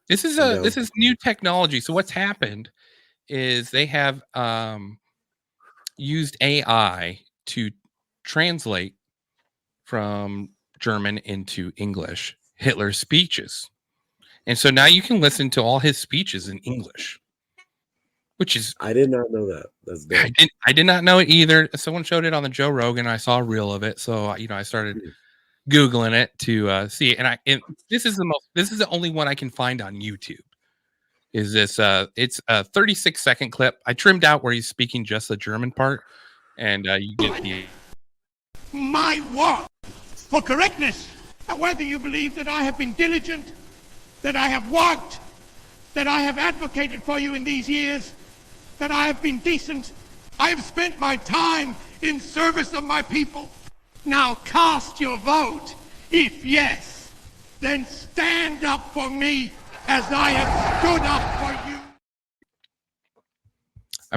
This is new technology. So what's happened is they have used AI to translate from German into English Hitler's speeches. And so now you can listen to all his speeches in English, which is I did not know that. That's dope. I did not know it either. Someone showed it on the Joe Rogan. I saw a reel of it, so I started Googling it to see it. And this is the only one I can find on YouTube. Is this it's a 36-second clip. I trimmed out where he's speaking just the German part, and you get the my work for correctness. Whether you believe that I have been diligent, that I have worked, that I have advocated for you in these years, that I have been decent, I have spent my time in service of my people. Now cast your vote. If yes, then stand up for me as I have stood up for you.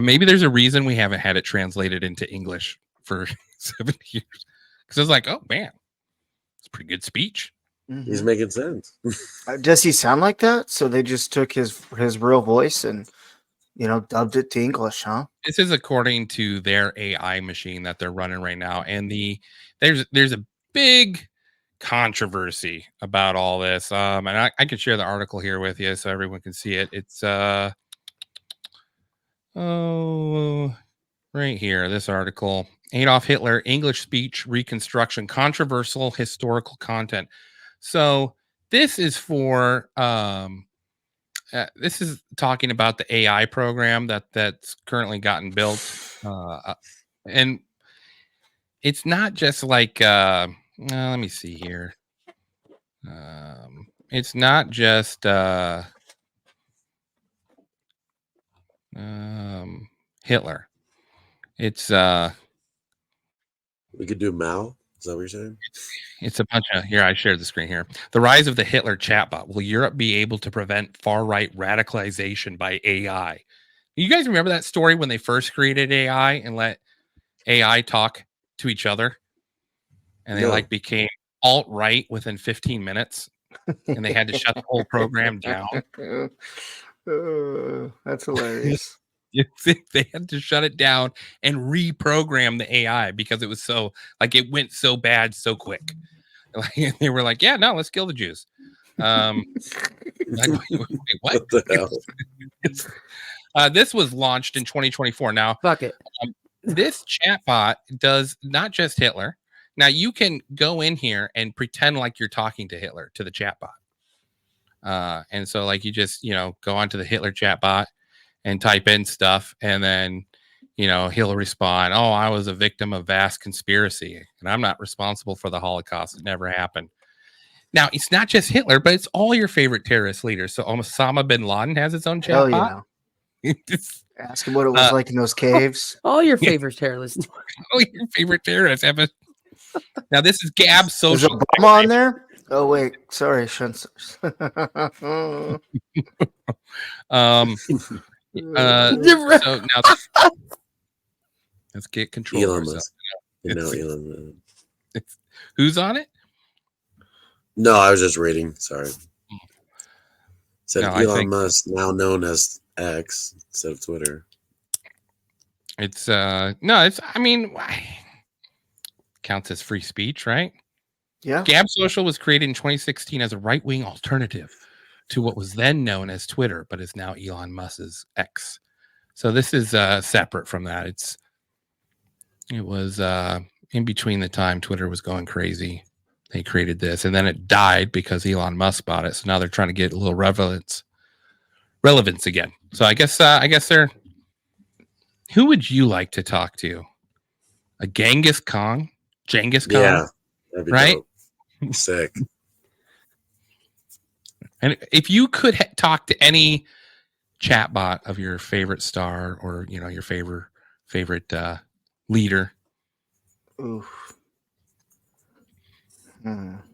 Maybe there's a reason we haven't had it translated into English for 7 years. Because I was like, oh man, it's a pretty good speech. He's making sense. Does he sound like that? So they just took his real voice and dubbed it to English, huh? This is according to their AI machine that they're running right now, and there's a big controversy about all this. And I could share the article here with you so everyone can see it. It's right here, this article. Adolf Hitler, English speech reconstruction, controversial historical content. So this is for this is talking about the AI program that's currently gotten built, and it's not just like let me see here. It's not just Hitler. It's we could do Mao. Is that what you're saying? It's a bunch of here. I shared the screen here. The rise of the Hitler chatbot. Will Europe be able to prevent far-right radicalization by AI? You guys remember that story when they first created AI and let AI talk to each other, and they became alt-right within 15 minutes, and they had to shut the whole program down. That's hilarious. They had to shut it down and reprogram the AI because it was so it went so bad so quick. They were like, "Yeah, no, let's kill the Jews." Wait, what the hell? This was launched in 2024. Now, fuck it. This chatbot does not just Hitler. Now you can go in here and pretend like you're talking to Hitler to the chatbot, and so you just go onto the Hitler chatbot and type in stuff, and then he'll respond, "Oh, I was a victim of vast conspiracy, and I'm not responsible for the Holocaust. It never happened." Now, it's not just Hitler, but it's all your favorite terrorist leaders. So Osama bin Laden has his own chatbot. Yeah. Ask him what it was like in those caves. All your favorite terrorists. All your favorite terrorists. Now, this is Gab Social. Is Obama on there? Oh, wait. Sorry, Shunts. So now let's get control. Elon Musk. Elon. Who's on it? No, I was just reading. Sorry. Said Elon Musk, now known as X instead of Twitter. It's counts as free speech, right? Yeah. Gab Social was created in 2016 as a right-wing alternative to what was then known as Twitter, but is now Elon Musk's X. So this is separate from that. It was in between the time Twitter was going crazy. They created this, and then it died because Elon Musk bought it. So now they're trying to get a little relevance again. So I guess they're. Who would you like to talk to? A Genghis Khan? Genghis Khan? Yeah, that'd be right? Dope. Sick. And if you could talk to any chatbot of your favorite star or your favorite leader, oof.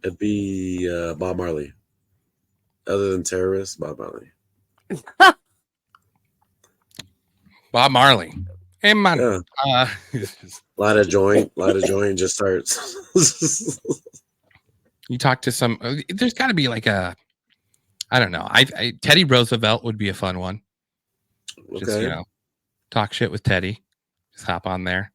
It'd be Bob Marley. Other than terrorists, Bob Marley. Bob Marley. Hey man, yeah. Light a joint, just starts. You talk to some. There's got to be I I don't know. Teddy Roosevelt would be a fun one. Okay. Just, talk shit with Teddy. Just hop on there.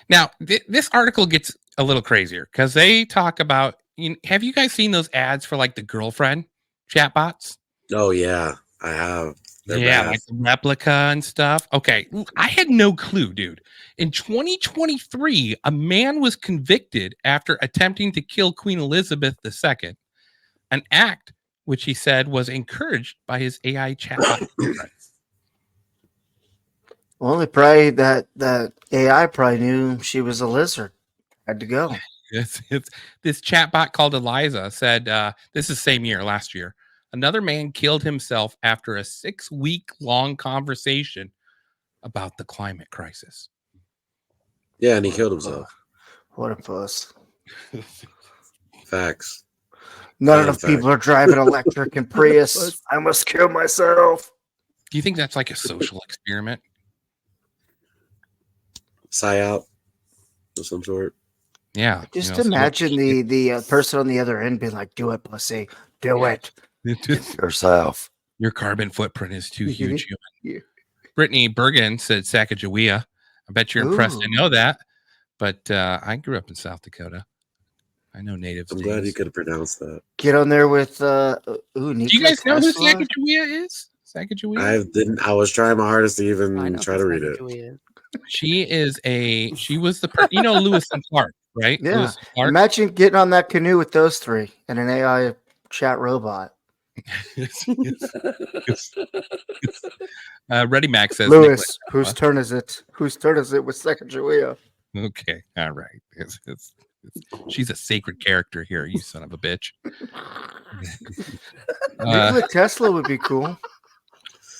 Now, this article gets a little crazier because they talk about, have you guys seen those ads for like the girlfriend chatbots? Oh, yeah, I have. They're yeah, bad. like the replica and stuff. Okay, I had no clue, dude. In 2023, a man was convicted after attempting to kill Queen Elizabeth II, an act which he said was encouraged by his AI chatbot girlfriend. Only probably that AI probably knew she was a lizard. Had to go. It's this chatbot called Eliza said, this is same year, last year, another man killed himself after a 6-week-long conversation about the climate crisis. Yeah, and he killed himself. What a puss. Facts. Not enough people are driving electric and Prius. I must kill myself. Do you think that's like a social experiment? Psyop of some sort. Yeah. Just imagine the person on the other end being like, do it, pussy. Do it. Yourself. Your carbon footprint is too huge, human. Yeah. Brittany Bergen said Sacagawea. I bet you're impressed to know that. But I grew up in South Dakota. I know natives. I'm glad you could have pronounced that. Get on there with do you guys know who Sacagawea is? Sacagawea? I was trying my hardest to even try to read it. She was the Lewis and Clark, right? Yeah. Lewis and Clark. Imagine getting on that canoe with those three and an AI chat robot. Ready Max says Lewis, whose turn is it? Whose turn is it with Sacagawea? Okay, all right. She's a sacred character here, you son of a bitch. Nikola Tesla would be cool.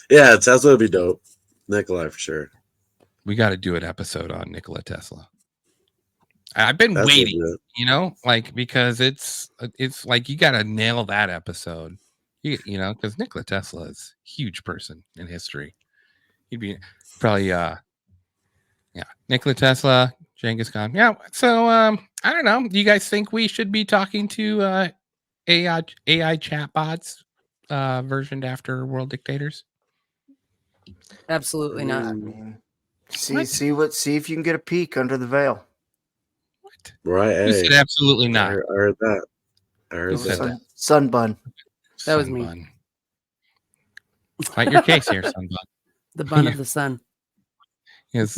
Yeah, Tesla would be dope. Nikolai for sure. We got to do an episode on Nikola Tesla. I've been waiting, because it's like you got to nail that episode, because Nikola Tesla is a huge person in history. He'd be probably, Nikola Tesla, Genghis Khan. Yeah. So, I don't know. Do you guys think we should be talking to AI chatbots versioned after world dictators? Absolutely not. I mean, see if you can get a peek under the veil. What? Right. Who said absolutely not? I heard that. I heard that. Sunbun. That was me. Fight your case here, Sunbun. The bun of the sun. Is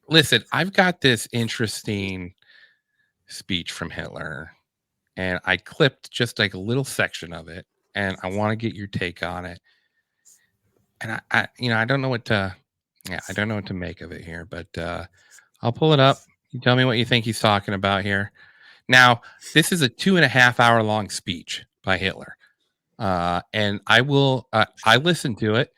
listen, I've got this interesting speech from Hitler, and I clipped just like a little section of it, and I want to get your take on it. And I don't know what to make of it here, but I'll pull it up. You tell me what you think he's talking about here. Now, this is a 2.5 hour long speech by Hitler. And I listened to it,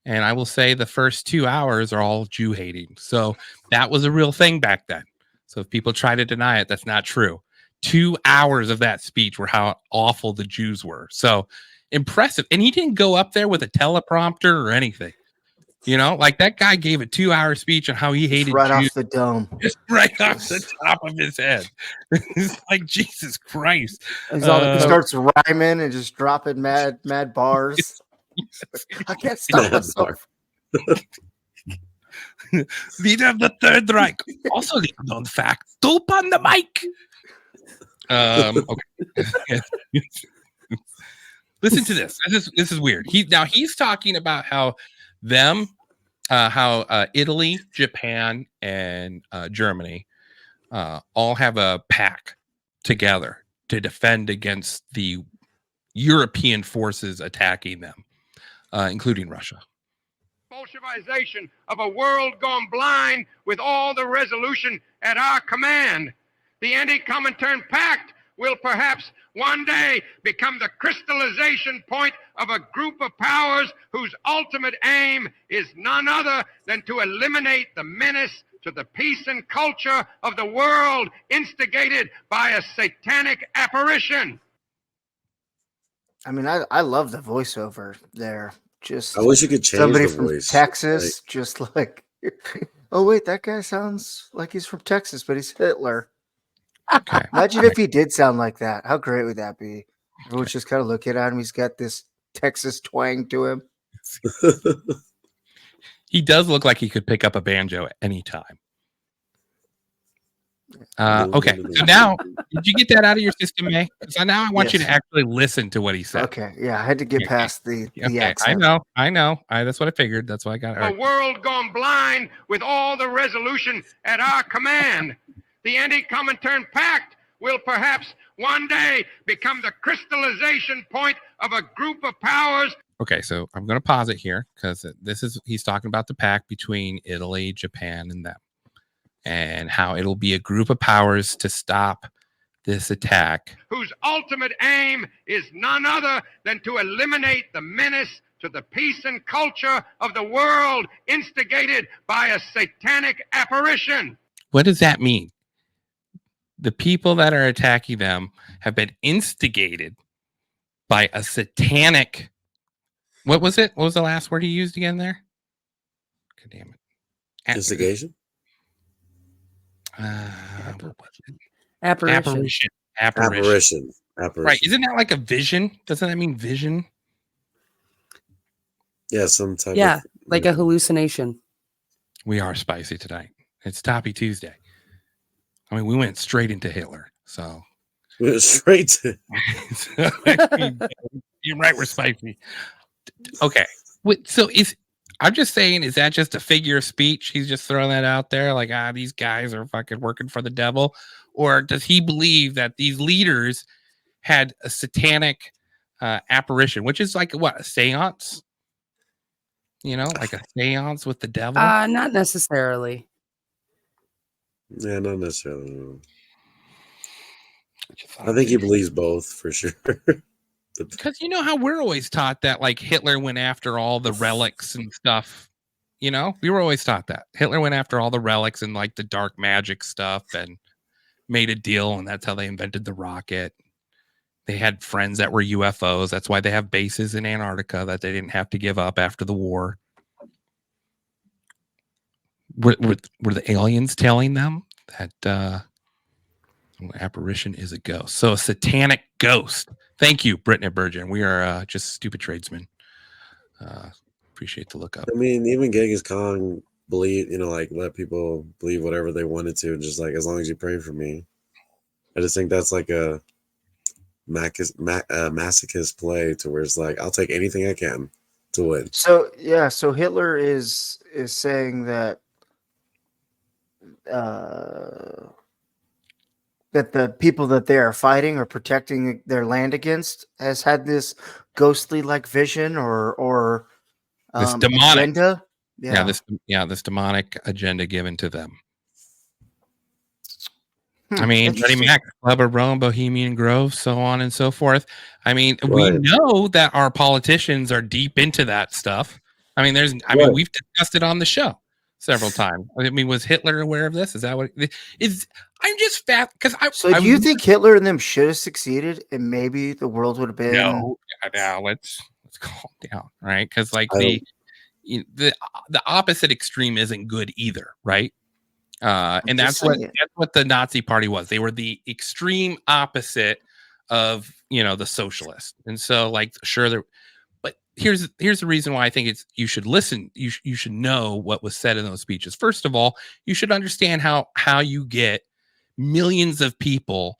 and I will say the first 2 hours are all Jew hating. So that was a real thing back then. So if people try to deny it, that's not true. 2 hours of that speech were how awful the Jews were. So impressive. And he didn't go up there with a teleprompter or anything. Like that guy gave a 2 hour speech on how he hated right Jews. off the dome. Just right off the top of his head. It's like, Jesus Christ. He starts rhyming and just dropping mad bars. I can't stop myself. Leader of the Third Reich. Also the unknown fact. Dope on the mic. Okay. Listen to this. This is weird. He's talking about how Italy, Japan, and Germany all have a pact together to defend against the European forces attacking them, including Russia. Bolshevization of a world gone blind with all the resolution at our command. The Anti-Comintern Pact will perhaps one day become the crystallization point of a group of powers whose ultimate aim is none other than to eliminate the menace to the peace and culture of the world instigated by a satanic apparition. I mean, I love the voiceover there. Just I wish you could change somebody the from voice. Texas, just like, oh wait, that guy sounds like he's from Texas, but he's Hitler. Okay. Imagine if he did sound like that. How great would that be? Everyone's just kind of looking at him. He's got this Texas twang to him. He does look like he could pick up a banjo at any time. Okay, so now, did you get that out of your system, May? So now I want you to actually listen to what he said. Okay, yeah, I had to get past the accent. I know. That's what I figured. That's why I got it. A world gone blind with all the resolution at our command. The anti-Comintern Pact will perhaps one day become the crystallization point of a group of powers. Okay, so I'm going to pause it here because he's talking about the pact between Italy, Japan, and them, and how it'll be a group of powers to stop this attack. Whose ultimate aim is none other than to eliminate the menace to the peace and culture of the world instigated by a satanic apparition. What does that mean? The people that are attacking them have been instigated by a satanic. What was it? What was the last word he used again there? God damn it. Instigation? What was it? Apparition. Right. Isn't that like a vision? Doesn't that mean vision? Yeah, some type of like a hallucination. We are spicy tonight. It's Toppy Tuesday. I mean, we went straight into Hitler. So we went straight to you're right, we're spicy. Okay. So I'm just saying, is that just a figure of speech? He's just throwing that out there like, these guys are fucking working for the devil? Or does he believe that these leaders had a satanic apparition, which is like what, a seance? You know, like a seance with the devil? Not necessarily. Yeah, not necessarily. I think he believes both for sure. Because you know how we're always taught that like Hitler went after all the relics and stuff. You know, we were always taught that Hitler went after all the relics and like the dark magic stuff and made a deal. And that's how they invented the rocket. They had friends that were UFOs. That's why they have bases in Antarctica that they didn't have to give up after the war. Were the aliens telling them that apparition is a ghost? So a satanic ghost. Thank you, Brittany Burgeon. We are just stupid tradesmen. Appreciate the look up. I mean, even Genghis Khan believe, like let people believe whatever they wanted to, and just like as long as you pray for me. I just think that's like a masochist play to where it's like I'll take anything I can to win. So Hitler is saying that that the people that they are fighting or protecting their land against has had this ghostly like vision or this demonic agenda. This demonic agenda given to them. I mean, Freddie Mac, Club of Rome, Bohemian Grove, so on and so forth. I mean, we know that our politicians are deep into that stuff. I mean, mean, we've discussed it on the show several times. I mean, was Hitler aware of this? Is that what it is? I'm just fat because do you think Hitler and them should have succeeded, and maybe the world would have been? No, let's calm down, right? Because like the opposite extreme isn't good either, right? And that's what the Nazi Party was. They were the extreme opposite of the socialists, and so like sure, but here's the reason why I think you should listen. You should know what was said in those speeches. First of all, you should understand how you get millions of people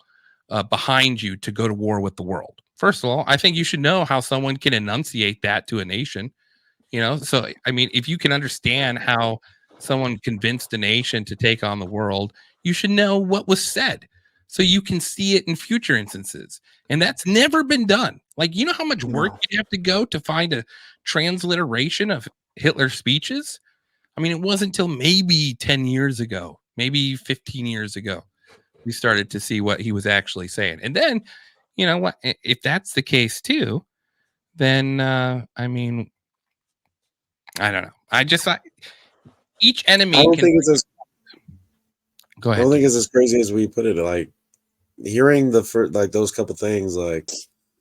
behind you to go to war with the world. First of all, I think you should know how someone can enunciate that to a nation. So I mean, if you can understand how someone convinced a nation to take on the world, you should know what was said so you can see it in future instances. And that's never been done. Like, you know how much work you have to go to find a transliteration of Hitler's speeches? I mean, it wasn't until maybe 10 years ago, maybe 15 years ago, we started to see what he was actually saying. And then, you know what, if that's the case too, then, I mean, I don't know. Each enemy. I don't think it's as. Go ahead. I don't think it's as crazy as we put it. Like hearing those couple things, like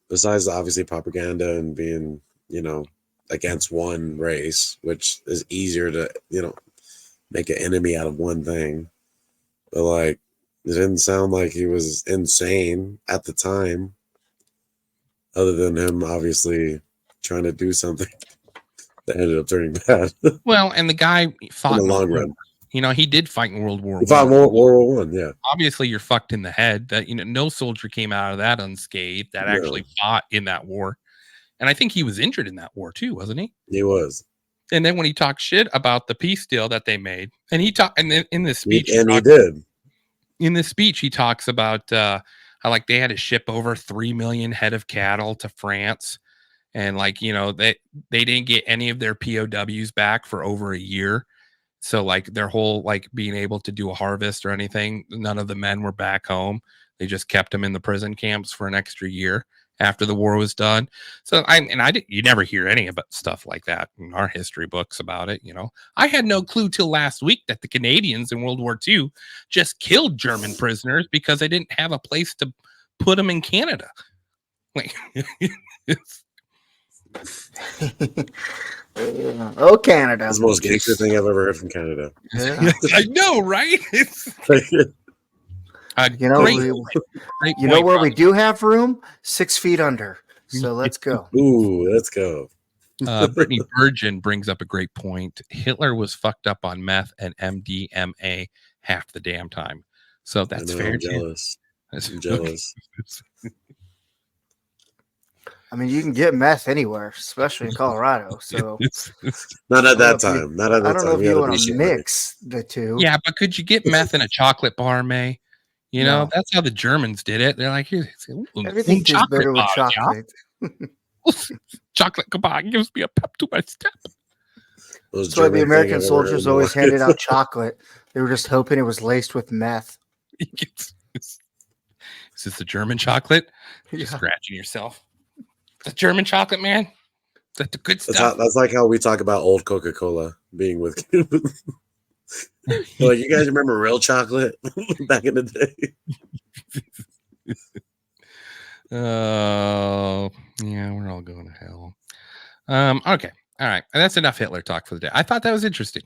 besides the obviously propaganda and being, against one race, which is easier to, make an enemy out of one thing. But like, it didn't sound like he was insane at the time. other than him obviously trying to do something that ended up turning bad in Well, and the guy fought the in long war. run. You know, he did fight in World War He fought I. World War One, yeah. Obviously, you're fucked in the head. That no soldier came out of that unscathed. That actually fought in that war, and I think he was injured in that war too, wasn't he? He was. And then when he talked shit about the peace deal that they made, and he talked, and then in this speech, He did. In this speech, he talks about how like they had to ship over 3 million head of cattle to France, and like they didn't get any of their POWs back for over a year. So like their whole like being able to do a harvest or anything, none of the men were back home. They just kept them in the prison camps for an extra year after the war was done. So you never hear any about stuff like that in our history books about it. I had no clue till last week that the Canadians in World War II just killed German prisoners because they didn't have a place to put them in Canada. Like, Oh, Canada. That's the most gangster thing I've ever heard from Canada. Yeah. I know, right? It's You know, great you know point, where brother. we do have room? 6 feet under. So let's go. Ooh, let's go. Brittany Virgin brings up a great point. Hitler was fucked up on meth and MDMA half the damn time. So that's fair. I'm jealous. I'm jealous. I mean, you can get meth anywhere, especially in Colorado. So Not at that I time. Not at I that don't know time. if you want to mix the two. Yeah, but could you get meth in a chocolate bar, May? No. That's how the Germans did it. They're like, here's Everything tastes better with chocolate. Chocolate kabah gives me a pep to my step. Those That's why the German American thing I've ever soldiers heard always more. handed out chocolate. They were just hoping it was laced with meth. Is this the German chocolate? Yeah. Just scratching yourself. The German chocolate, man. Is that the good stuff? That's like how we talk about old Coca-Cola being with like, you guys remember real chocolate back in the day? Oh, yeah, we're all going to hell. Okay. All right. That's enough Hitler talk for the day. I thought that was interesting.